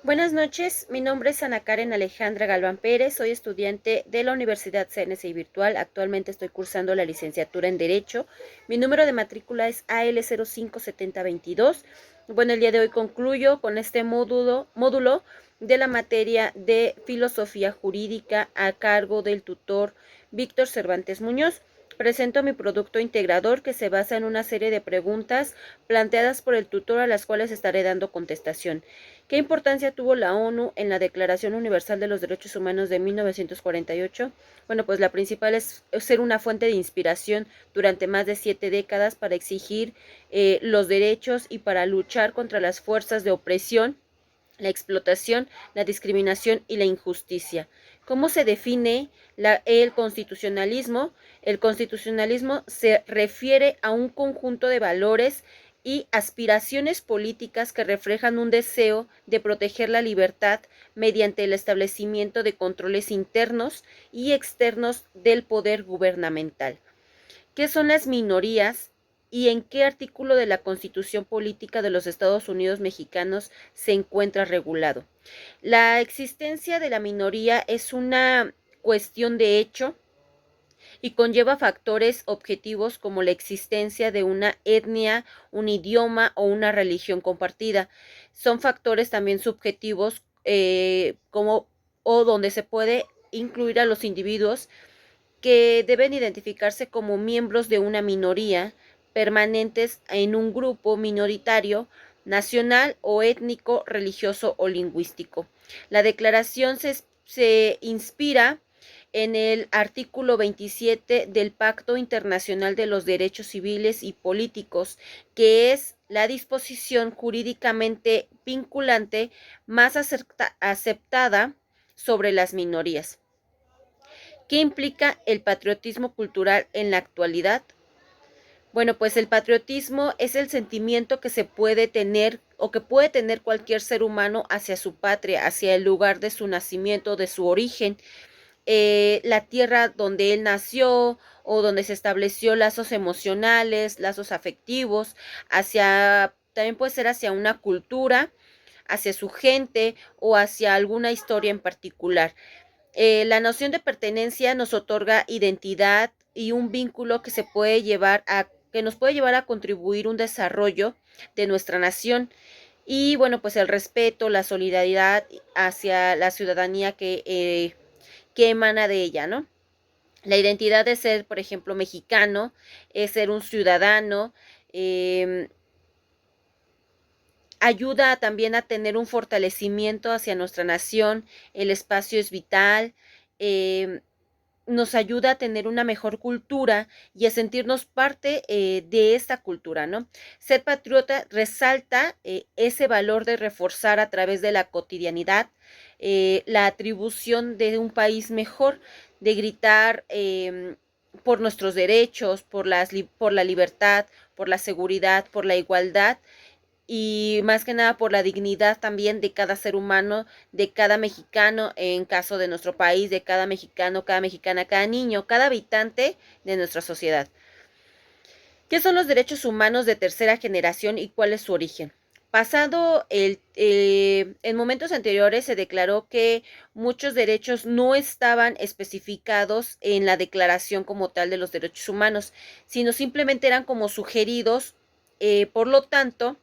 Buenas noches, mi nombre es Ana Karen Alejandra Galván Pérez, soy estudiante de la Universidad CNSI Virtual, actualmente estoy cursando la licenciatura en Derecho, mi número de matrícula es AL057022. Bueno, el día de hoy concluyo con este módulo de la materia de Filosofía Jurídica a cargo del tutor Víctor Cervantes Muñoz. Presento mi producto integrador que se basa en una serie de preguntas planteadas por el tutor a las cuales estaré dando contestación. ¿Qué importancia tuvo la ONU en la Declaración Universal de los Derechos Humanos de 1948? Bueno, pues la principal es ser una fuente de inspiración durante más de 7 décadas para exigir los derechos y para luchar contra las fuerzas de opresión, la explotación, la discriminación y la injusticia. ¿Cómo se define el constitucionalismo? El constitucionalismo se refiere a un conjunto de valores y aspiraciones políticas que reflejan un deseo de proteger la libertad mediante el establecimiento de controles internos y externos del poder gubernamental. ¿Qué son las minorías y en qué artículo de la Constitución Política de los Estados Unidos Mexicanos se encuentra regulado? La existencia de la minoría es una cuestión de hecho y conlleva factores objetivos como la existencia de una etnia, un idioma o una religión compartida. Son factores también subjetivos como o donde se puede incluir a los individuos que deben identificarse como miembros de una minoría permanentes en un grupo minoritario nacional o étnico, religioso o lingüístico. La declaración se inspira en el artículo 27 del Pacto Internacional de los Derechos Civiles y Políticos, que es la disposición jurídicamente vinculante más aceptada sobre las minorías. ¿Qué implica el patriotismo cultural en la actualidad? Bueno, pues el patriotismo es el sentimiento que se puede tener o que puede tener cualquier ser humano hacia su patria, hacia el lugar de su nacimiento, de su origen, la tierra donde él nació o donde se estableció lazos emocionales, lazos afectivos, también puede ser hacia una cultura, hacia su gente o hacia alguna historia en particular. La noción de pertenencia nos otorga identidad y un vínculo que nos puede llevar a contribuir un desarrollo de nuestra nación. Y bueno, pues el respeto, la solidaridad hacia la ciudadanía que emana de ella, ¿no? La identidad de ser, por ejemplo, mexicano, es ser un ciudadano, eh, ayuda también a tener un fortalecimiento hacia nuestra nación, el espacio es vital, eh, nos ayuda a tener una mejor cultura y a sentirnos parte de esta cultura, ¿no? Ser patriota resalta ese valor de reforzar a través de la cotidianidad la atribución de un país mejor, de gritar por nuestros derechos, por la libertad, por la seguridad, por la igualdad y más que nada por la dignidad también de cada ser humano, de cada mexicano, en caso de nuestro país, de cada mexicano, cada mexicana, cada niño, cada habitante de nuestra sociedad. ¿Qué son los derechos humanos de tercera generación y cuál es su origen? En momentos anteriores se declaró que muchos derechos no estaban especificados en la declaración como tal de los derechos humanos, sino simplemente eran como sugeridos, por lo tanto,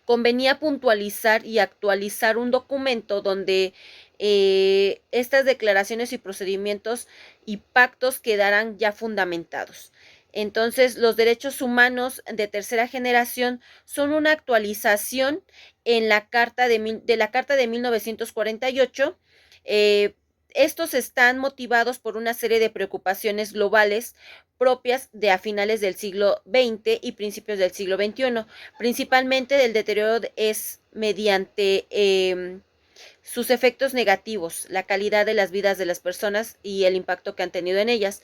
convenía puntualizar y actualizar un documento donde estas declaraciones y procedimientos y pactos quedaran ya fundamentados. Entonces, los derechos humanos de tercera generación son una actualización en la la Carta de 1948. Estos están motivados por una serie de preocupaciones globales propias de a finales del siglo XX y principios del siglo XXI. Principalmente del deterioro es mediante sus efectos negativos, la calidad de las vidas de las personas y el impacto que han tenido en ellas.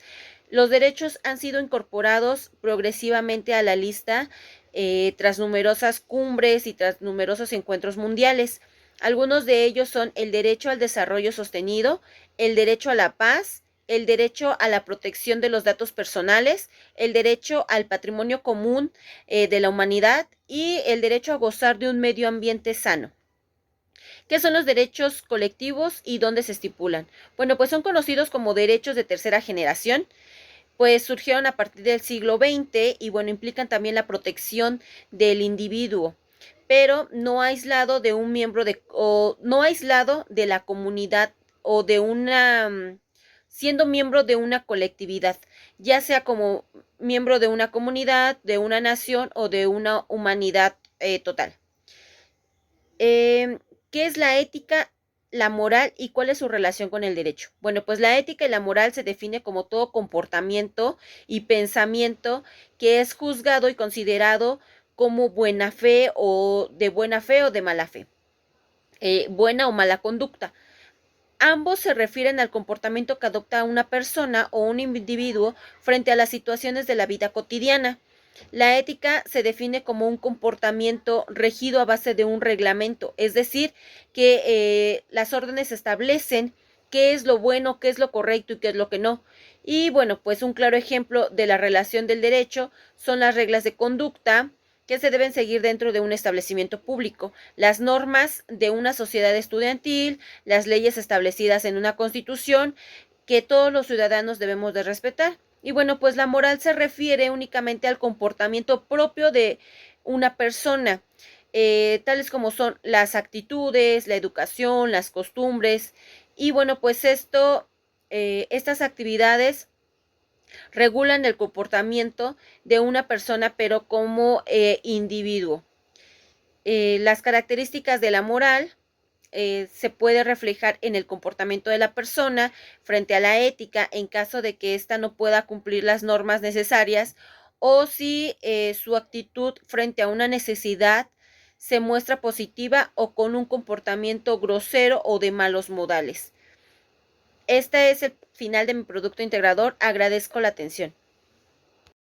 Los derechos han sido incorporados progresivamente a la lista tras numerosas cumbres y tras numerosos encuentros mundiales. Algunos de ellos son el derecho al desarrollo sostenido, el derecho a la paz, el derecho a la protección de los datos personales, el derecho al patrimonio común de la humanidad y el derecho a gozar de un medio ambiente sano. ¿Qué son los derechos colectivos y dónde se estipulan? Bueno, pues son conocidos como derechos de tercera generación, pues surgieron a partir del siglo XX y bueno, implican también la protección del individuo, pero no aislado de un miembro o no aislado de la comunidad o de siendo miembro de una colectividad, ya sea como miembro de una comunidad, de una nación o de una humanidad total. ¿Qué es la ética, la moral y cuál es su relación con el derecho? Bueno, pues la ética y la moral se define como todo comportamiento y pensamiento que es juzgado y considerado como buena fe o de mala fe, buena o mala conducta. Ambos se refieren al comportamiento que adopta una persona o un individuo frente a las situaciones de la vida cotidiana. La ética se define como un comportamiento regido a base de un reglamento, es decir, que las órdenes establecen qué es lo bueno, qué es lo correcto y qué es lo que no. Y bueno, pues un claro ejemplo de la relación del derecho son las reglas de conducta que se deben seguir dentro de un establecimiento público, las normas de una sociedad estudiantil, las leyes establecidas en una constitución que todos los ciudadanos debemos de respetar. Y bueno, pues la moral se refiere únicamente al comportamiento propio de una persona, tales como son las actitudes, la educación, las costumbres. Y bueno, pues estas actividades regulan el comportamiento de una persona, pero como individuo. Las características de la moral se puede reflejar en el comportamiento de la persona frente a la ética en caso de que ésta no pueda cumplir las normas necesarias o si su actitud frente a una necesidad se muestra positiva o con un comportamiento grosero o de malos modales. Este es el final de mi producto integrador. Agradezco la atención.